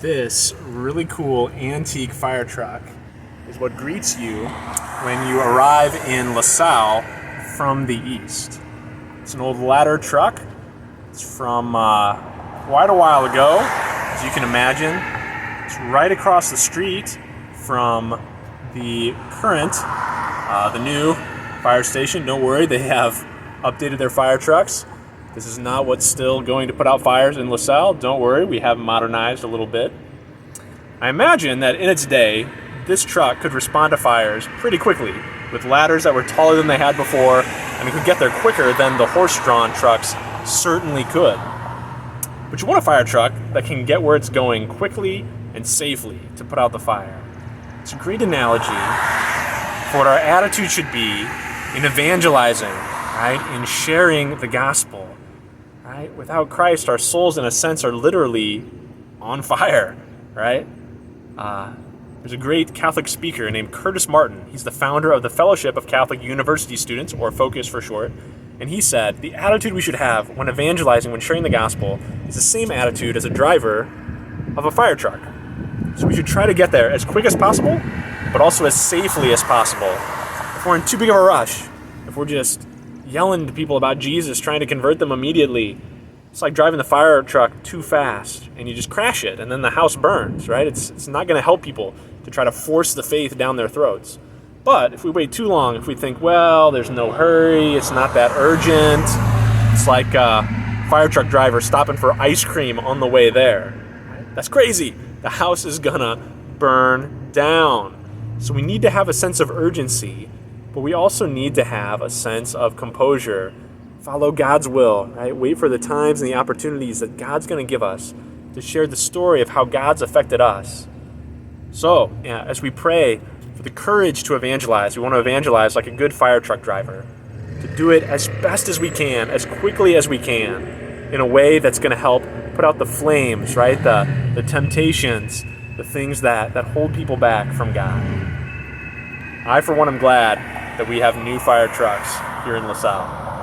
This really cool antique fire truck is what greets you when you arrive in LaSalle from the east. It's an old ladder truck. It's from quite a while ago, as you can imagine. It's right across the street from the current, the new fire station. Don't worry, they have updated their fire trucks. This is not what's still going to put out fires in LaSalle. Don't worry, we have modernized a little bit. I imagine that in its day, this truck could respond to fires pretty quickly with ladders that were taller than they had before, and it could get there quicker than the horse-drawn trucks certainly could. But you want a fire truck that can get where it's going quickly and safely to put out the fire. It's a great analogy for what our attitude should be in evangelizing, right? In sharing the gospel, right? Without Christ, our souls, in a sense, are literally on fire, right? There's a great Catholic speaker named Curtis Martin. He's the founder of the Fellowship of Catholic University Students, or FOCUS for short. And he said, the attitude we should have when evangelizing, when sharing the gospel, is the same attitude as a driver of a fire truck. So we should try to get there as quick as possible, but also as safely as possible. If we're in too big of a rush, if we're just yelling to people about Jesus, trying to convert them immediately, it's like driving the fire truck too fast and you just crash it and then the house burns, right? It's not going to help people to try to force the faith down their throats. But if we wait too long, if we think, well, there's no hurry, it's not that urgent, it's like a fire truck driver stopping for ice cream on the way there. Right? That's crazy. The house is gonna burn down. So we need to have a sense of urgency, but we also need to have a sense of composure. Follow God's will, right? Wait for the times and the opportunities that God's going to give us to share the story of how God's affected us. So, as we pray for the courage to evangelize, we want to evangelize like a good fire truck driver, to do it as best as we can, as quickly as we can, in a way that's going to help put out the flames, right? The temptations, the things that hold people back from God. I, for one, am glad that we have new fire trucks here in LaSalle.